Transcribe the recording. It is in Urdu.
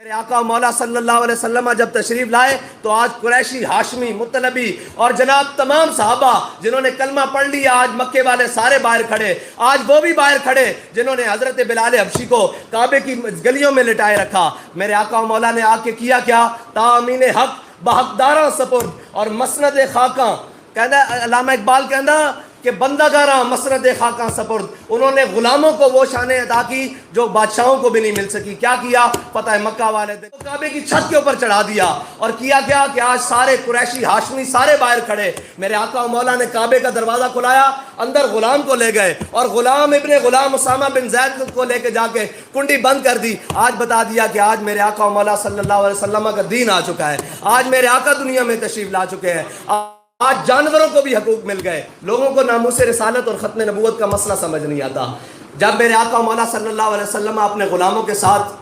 میرے آقا مولا صلی اللہ علیہ وسلم جب تشریف لائے تو آج قریشی، ہاشمی، مطلبی اور جناب تمام صحابہ جنہوں نے کلمہ پڑھ لیا، آج مکے والے سارے باہر کھڑے، آج وہ بھی باہر کھڑے جنہوں نے حضرت بلال حبشی کو کعبے کی گلیوں میں لٹائے رکھا۔ میرے آقا مولا نے آ کے کیا کیا؟ تامین حق بحقداراں سپرد اور مسند خاکاں، کہنا علامہ اقبال کہنا کہ بندگاراں مسند خاکاں سپرد، انہوں نے غلاموں کو وہ شانیں عطا کی جو بادشاہوں کو بھی نہیں مل سکی۔ کیا کیا؟ فتح مکہ والے دن کعبے کی چھت کے اوپر چڑھا دیا، اور کیا کیا کہ آج سارے قریشی، ہاشمی سارے باہر کھڑے۔ میرے آقا مولا نے کعبے کا دروازہ کھلایا، اندر غلام کو لے گئے اور غلام ابن غلام اسامہ بن زید کو لے کے جا کے کنڈی بند کر دی۔ آج بتا دیا کہ آج میرے آقا مولا صلی اللہ علیہ وسلم کا دین آ چکا ہے، آج میرے آقا دنیا میں تشریف لا چکے ہیں، آج جانوروں کو بھی حقوق مل گئے۔ لوگوں کو ناموس رسالت اور ختم نبوت کا مسئلہ سمجھ نہیں آتا۔ جب میرے آقا مولا صلی اللہ علیہ وسلم اپنے غلاموں کے ساتھ